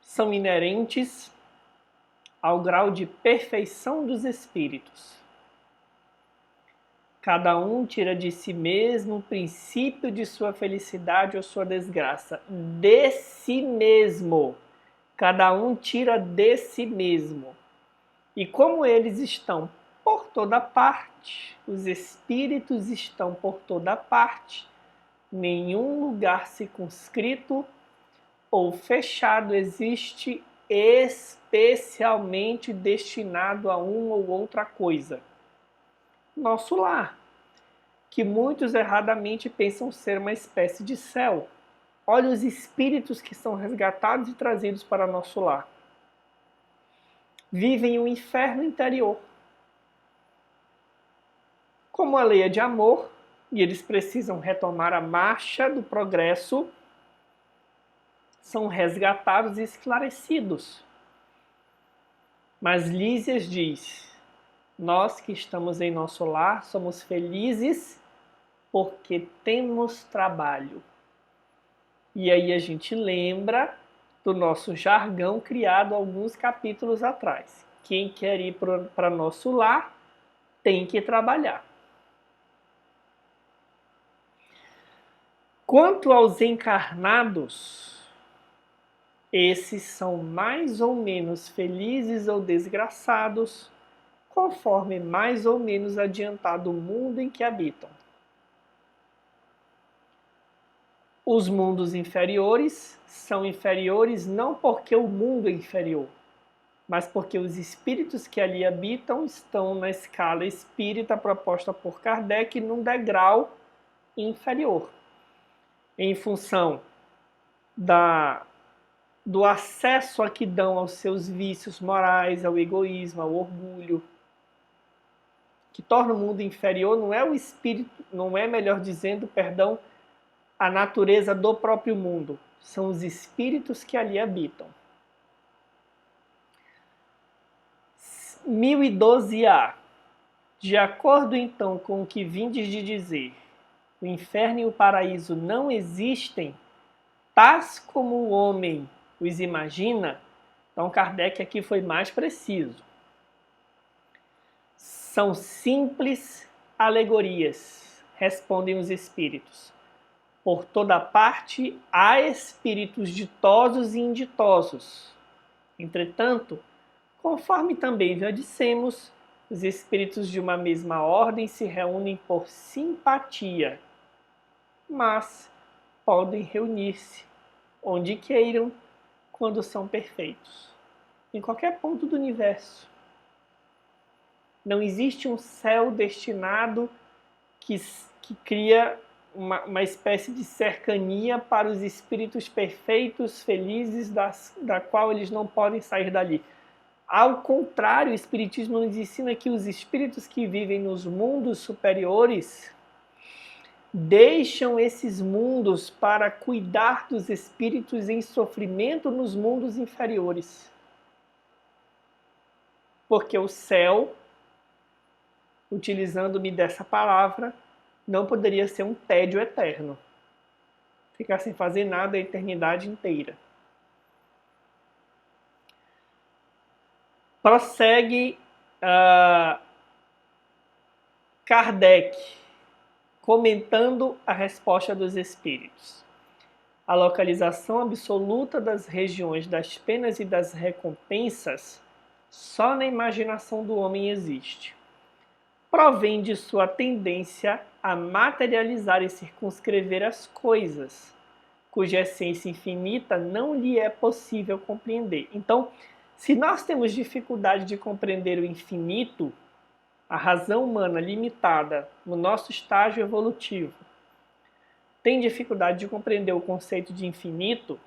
são inerentes ao grau de perfeição dos espíritos. Cada um tira de si mesmo o princípio de sua felicidade ou sua desgraça. De si mesmo. Cada um tira de si mesmo. E como eles estão por toda parte, os espíritos estão por toda parte, nenhum lugar circunscrito ou fechado existe especialmente destinado a uma ou outra coisa. Nosso lar, que muitos erradamente pensam ser uma espécie de céu. Olha os espíritos que são resgatados e trazidos para nosso lar. Vivem um inferno interior. Como a lei é de amor, e eles precisam retomar a marcha do progresso, são resgatados e esclarecidos. Mas Lísias diz: nós que estamos em nosso lar somos felizes porque temos trabalho. E aí a gente lembra do nosso jargão criado alguns capítulos atrás. Quem quer ir para nosso lar tem que trabalhar. Quanto aos encarnados, esses são mais ou menos felizes ou desgraçados, conforme mais ou menos adiantado o mundo em que habitam. Os mundos inferiores são inferiores não porque o mundo é inferior, mas porque os espíritos que ali habitam estão na escala espírita proposta por Kardec num degrau inferior, em função do acesso a que dão aos seus vícios morais, ao egoísmo, ao orgulho. Que torna o mundo inferior não é o espírito, não é, melhor dizendo, perdão, a natureza do próprio mundo. São os espíritos que ali habitam. 1012A. De acordo então com o que vindes de dizer, o inferno e o paraíso não existem, tais como o homem os imagina, Então Kardec aqui foi mais preciso. São simples alegorias, respondem os espíritos. Por toda parte há espíritos ditosos e inditosos. Entretanto, conforme também já dissemos, os espíritos de uma mesma ordem se reúnem por simpatia, mas podem reunir-se onde queiram, quando são perfeitos, em qualquer ponto do universo. Não existe um céu destinado que cria uma espécie de cercania para os espíritos perfeitos, felizes, da qual eles não podem sair dali. Ao contrário, o Espiritismo nos ensina que os espíritos que vivem nos mundos superiores deixam esses mundos para cuidar dos espíritos em sofrimento nos mundos inferiores. Porque o céu, utilizando-me dessa palavra, não poderia ser um tédio eterno. Ficar sem fazer nada a eternidade inteira. Prossegue Kardec, comentando a resposta dos espíritos. A localização absoluta das regiões das penas e das recompensas só na imaginação do homem existe. Provém de sua tendência a materializar e circunscrever as coisas, cuja essência infinita não lhe é possível compreender. Então, se nós temos dificuldade de compreender o infinito, a razão humana limitada no nosso estágio evolutivo tem dificuldade de compreender o conceito de infinito,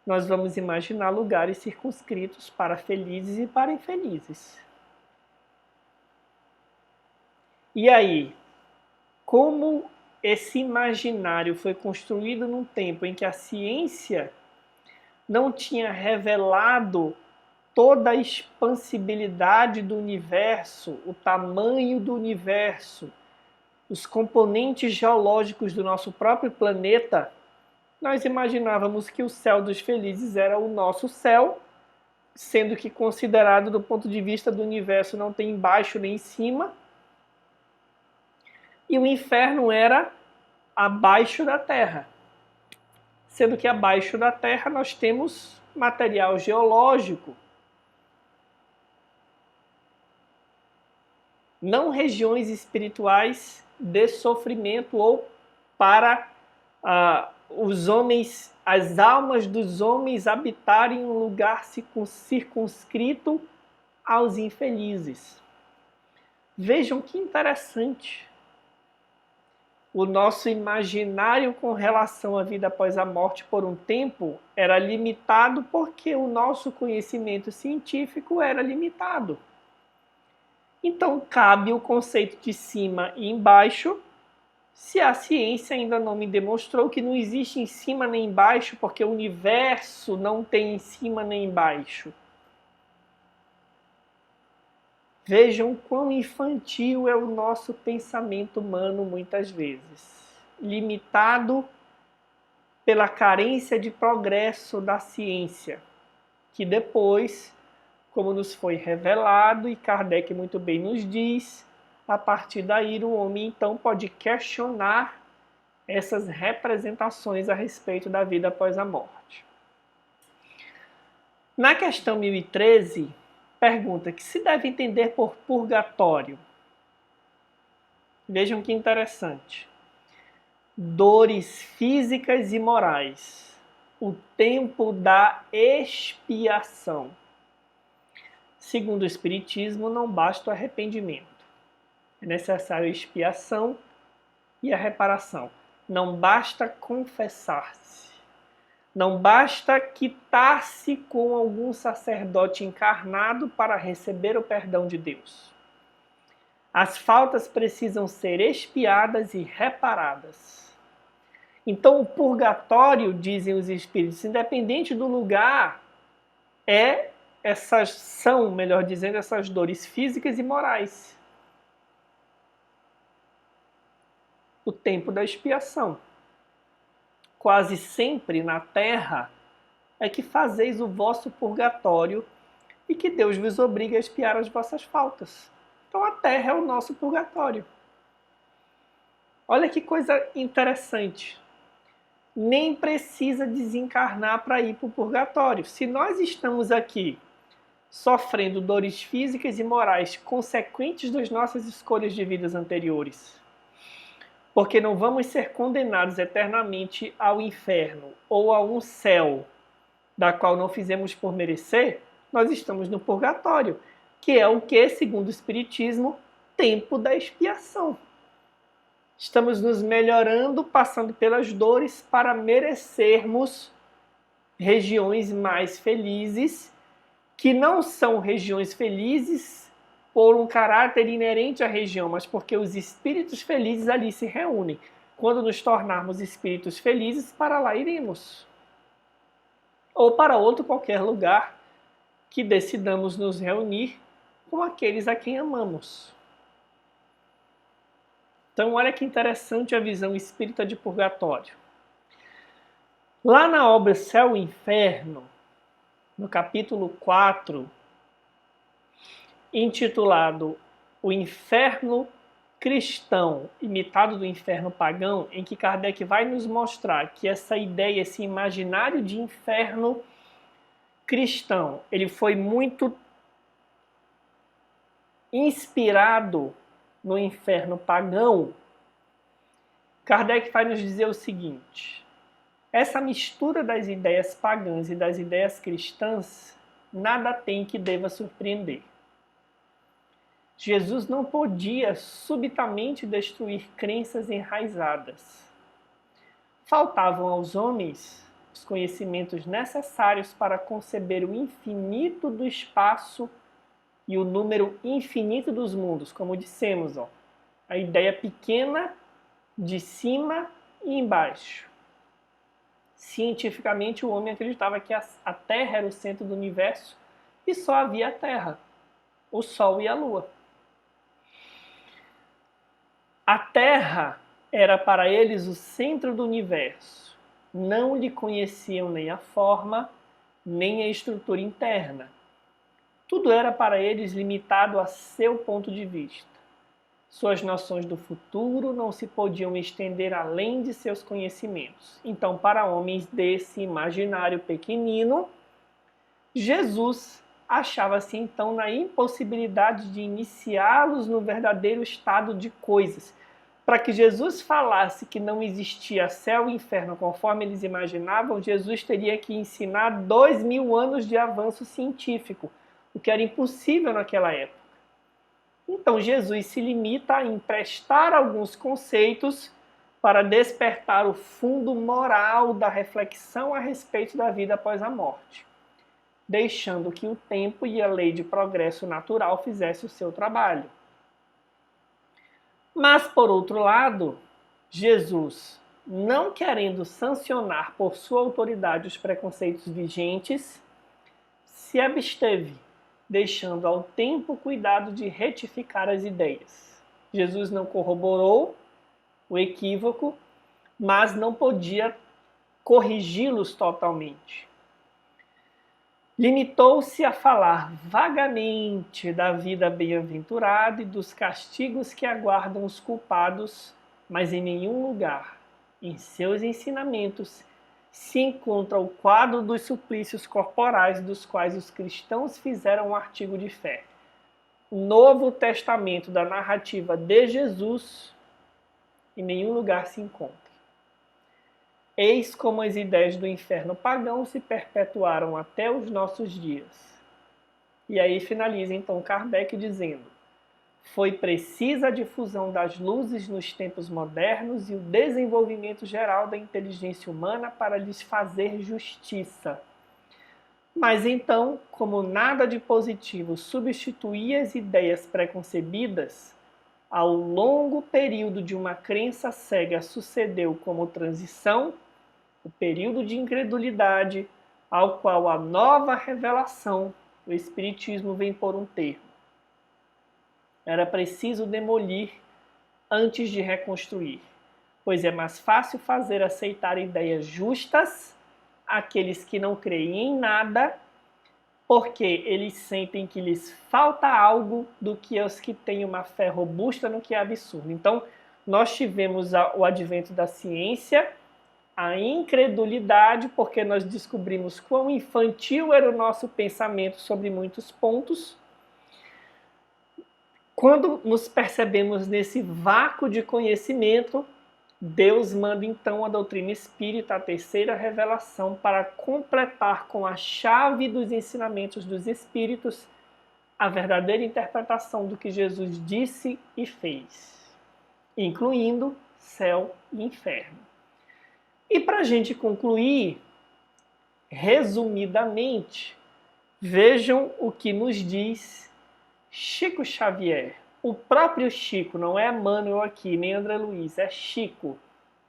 nós vamos imaginar lugares circunscritos para felizes e para infelizes. E aí, como esse imaginário foi construído num tempo em que a ciência não tinha revelado toda a expansibilidade do universo, o tamanho do universo, os componentes geológicos do nosso próprio planeta, nós imaginávamos que o céu dos felizes era o nosso céu, sendo que considerado do ponto de vista do universo não tem embaixo nem em cima, e o inferno era abaixo da Terra, sendo que abaixo da Terra nós temos material geológico, não regiões espirituais de sofrimento ou para os homens, as almas dos homens habitarem um lugar circunscrito aos infelizes. Vejam que interessante. O nosso imaginário com relação à vida após a morte por um tempo era limitado porque o nosso conhecimento científico era limitado. Então cabe o conceito de cima e embaixo, se a ciência ainda não me demonstrou que não existe em cima nem embaixo, porque o universo não tem em cima nem embaixo. Vejam quão infantil é o nosso pensamento humano muitas vezes, limitado pela carência de progresso da ciência, que depois, como nos foi revelado, e Kardec muito bem nos diz, a partir daí o homem então pode questionar essas representações a respeito da vida após a morte. Na questão 1013, pergunta que se deve entender por purgatório. Vejam que interessante. Dores físicas e morais. O tempo da expiação. Segundo o Espiritismo, não basta o arrependimento. É necessário a expiação e a reparação. Não basta confessar-se. Não basta quitar-se com algum sacerdote encarnado para receber o perdão de Deus. As faltas precisam ser expiadas e reparadas. Então, o purgatório, dizem os espíritos, independente do lugar, melhor dizendo, essas dores físicas e morais. O tempo da expiação. Quase sempre na Terra, é que fazeis o vosso purgatório e que Deus vos obriga a expiar as vossas faltas. Então a terra é o nosso purgatório. Olha que coisa interessante. Nem precisa desencarnar para ir para o purgatório. Se nós estamos aqui sofrendo dores físicas e morais consequentes das nossas escolhas de vidas anteriores, porque não vamos ser condenados eternamente ao inferno ou a um céu da qual não fizemos por merecer, nós estamos no purgatório, que é o que, segundo o Espiritismo, tempo da expiação. Estamos nos melhorando, passando pelas dores para merecermos regiões mais felizes, que não são regiões felizes por um caráter inerente à região, mas porque os espíritos felizes ali se reúnem. Quando nos tornarmos espíritos felizes, para lá iremos. Ou para outro qualquer lugar que decidamos nos reunir com aqueles a quem amamos. Então, olha que interessante a visão espírita de purgatório. Lá na obra Céu e Inferno, no capítulo 4, intitulado O Inferno Cristão, imitado do inferno pagão, em que Kardec vai nos mostrar que essa ideia, esse imaginário de inferno cristão, ele foi muito inspirado no inferno pagão. Kardec vai nos dizer o seguinte: essa mistura das ideias pagãs e das ideias cristãs nada tem que deva surpreender. Jesus não podia subitamente destruir crenças enraizadas. Faltavam aos homens os conhecimentos necessários para conceber o infinito do espaço e o número infinito dos mundos, como dissemos, a ideia pequena de cima e embaixo. Cientificamente, o homem acreditava que a Terra era o centro do universo e só havia a Terra, o Sol e a Lua. A Terra era para eles o centro do universo. Não lhe conheciam nem a forma, nem a estrutura interna. Tudo era para eles limitado a seu ponto de vista. Suas noções do futuro não se podiam estender além de seus conhecimentos. Então, para homens desse imaginário pequenino, Jesus achava-se então na impossibilidade de iniciá-los no verdadeiro estado de coisas. Para que Jesus falasse que não existia céu e inferno conforme eles imaginavam, Jesus teria que ensinar 2000 anos de avanço científico, o que era impossível naquela época. Então Jesus se limita a emprestar alguns conceitos para despertar o fundo moral da reflexão a respeito da vida após a morte, deixando que o tempo e a lei de progresso natural fizesse o seu trabalho. Mas, por outro lado, Jesus, não querendo sancionar por sua autoridade os preconceitos vigentes, se absteve, deixando ao tempo o cuidado de retificar as ideias. Jesus não corroborou o equívoco, mas não podia corrigi-los totalmente. Limitou-se a falar vagamente da vida bem-aventurada e dos castigos que aguardam os culpados, mas em nenhum lugar, em seus ensinamentos, se encontra o quadro dos suplícios corporais dos quais os cristãos fizeram um artigo de fé. O Novo Testamento da narrativa de Jesus em nenhum lugar se encontra. Eis como as ideias do inferno pagão se perpetuaram até os nossos dias. E aí finaliza então Kardec dizendo: foi precisa a difusão das luzes nos tempos modernos e o desenvolvimento geral da inteligência humana para lhes fazer justiça. Mas então, como nada de positivo substituía as ideias preconcebidas, ao longo período de uma crença cega sucedeu como transição o período de incredulidade, ao qual a nova revelação, o Espiritismo, vem por um termo. Era preciso demolir antes de reconstruir, pois é mais fácil fazer aceitar ideias justas aqueles que não creem em nada, porque eles sentem que lhes falta algo do que os que têm uma fé robusta no que é absurdo. Então, nós tivemos o advento da ciência, a incredulidade, porque nós descobrimos quão infantil era o nosso pensamento sobre muitos pontos. Quando nos percebemos nesse vácuo de conhecimento, Deus manda então a doutrina espírita, a terceira revelação, para completar com a chave dos ensinamentos dos espíritos a verdadeira interpretação do que Jesus disse e fez, incluindo céu e inferno. E para a gente concluir, resumidamente, vejam o que nos diz Chico Xavier. O próprio Chico, não é Emmanuel aqui, nem André Luiz, é Chico,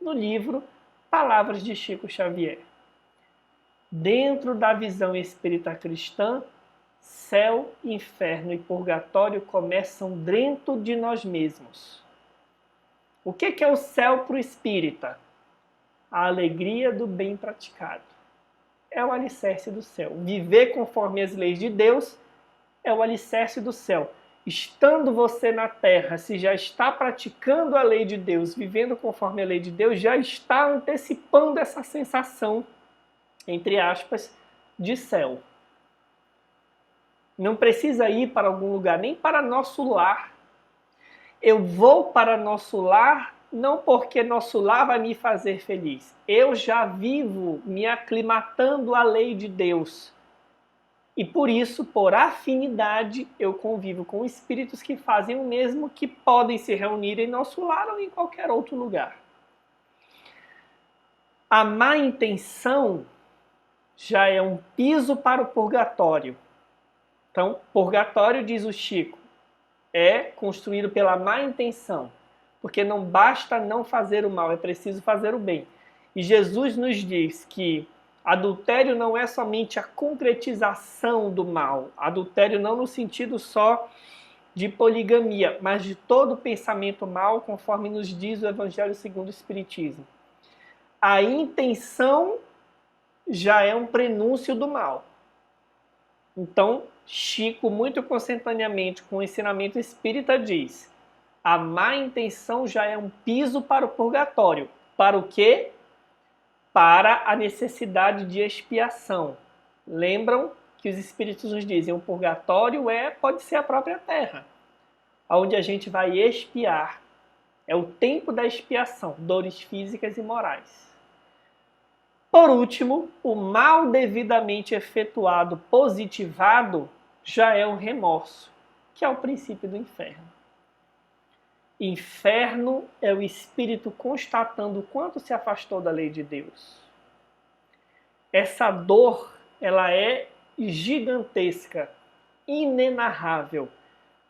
no livro Palavras de Chico Xavier. Dentro da visão espírita cristã, céu, inferno e purgatório começam dentro de nós mesmos. O que é o céu para o espírita? A alegria do bem praticado. É o alicerce do céu. Viver conforme as leis de Deus é o alicerce do céu. Estando você na terra, se já está praticando a lei de Deus, vivendo conforme a lei de Deus, já está antecipando essa sensação, entre aspas, de céu. Não precisa ir para algum lugar, nem para nosso lar. Eu vou para nosso lar não porque nosso lar vai me fazer feliz. Eu já vivo me aclimatando à lei de Deus. E por isso, por afinidade, eu convivo com espíritos que fazem o mesmo, que podem se reunir em nosso lar ou em qualquer outro lugar. A má intenção já é um piso para o purgatório. Então, purgatório, diz o Chico, é construído pela má intenção, porque não basta não fazer o mal, é preciso fazer o bem. E Jesus nos diz que adultério não é somente a concretização do mal. Adultério não no sentido só de poligamia, mas de todo pensamento mal, conforme nos diz o Evangelho segundo o Espiritismo. A intenção já é um prenúncio do mal. Então, Chico, muito contemporaneamente com o ensinamento espírita, diz: a má intenção já é um piso para o purgatório. Para o quê? Para a necessidade de expiação. Lembram que os espíritos nos dizem, o purgatório pode ser a própria terra, onde a gente vai expiar. É o tempo da expiação, dores físicas e morais. Por último, o mal devidamente efetuado, positivado, já é o remorso, que é o princípio do inferno. Inferno é o espírito constatando o quanto se afastou da lei de Deus. Essa dor, ela é gigantesca, inenarrável.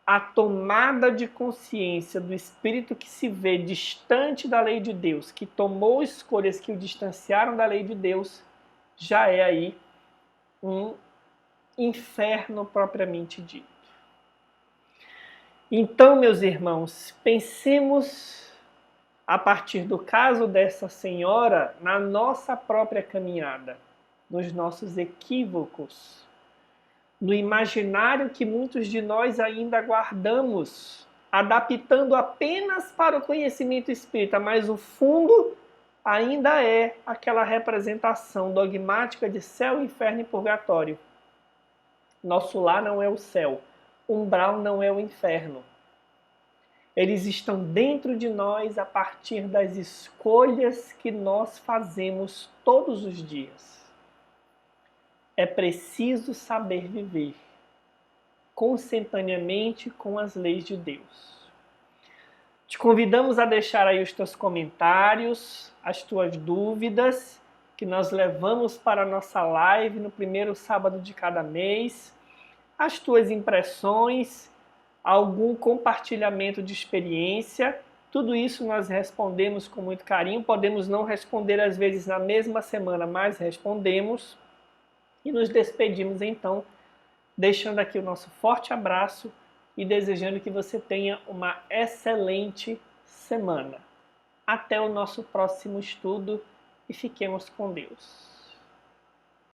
A tomada de consciência do espírito que se vê distante da lei de Deus, que tomou escolhas que o distanciaram da lei de Deus, já é aí um inferno propriamente dito. Então, meus irmãos, pensemos a partir do caso dessa senhora na nossa própria caminhada, nos nossos equívocos, no imaginário que muitos de nós ainda guardamos, adaptando apenas para o conhecimento espírita, mas o fundo ainda é aquela representação dogmática de céu, inferno e purgatório. Nosso lar não é o céu, umbral não é o inferno. Eles estão dentro de nós a partir das escolhas que nós fazemos todos os dias. É preciso saber viver consentaneamente com as leis de Deus. Te convidamos a deixar aí os teus comentários, as tuas dúvidas, que nós levamos para a nossa live no primeiro sábado de cada mês, as tuas impressões, algum compartilhamento de experiência. Tudo isso nós respondemos com muito carinho. Podemos não responder às vezes na mesma semana, mas respondemos. E nos despedimos então, deixando aqui o nosso forte abraço e desejando que você tenha uma excelente semana. Até o nosso próximo estudo e fiquemos com Deus.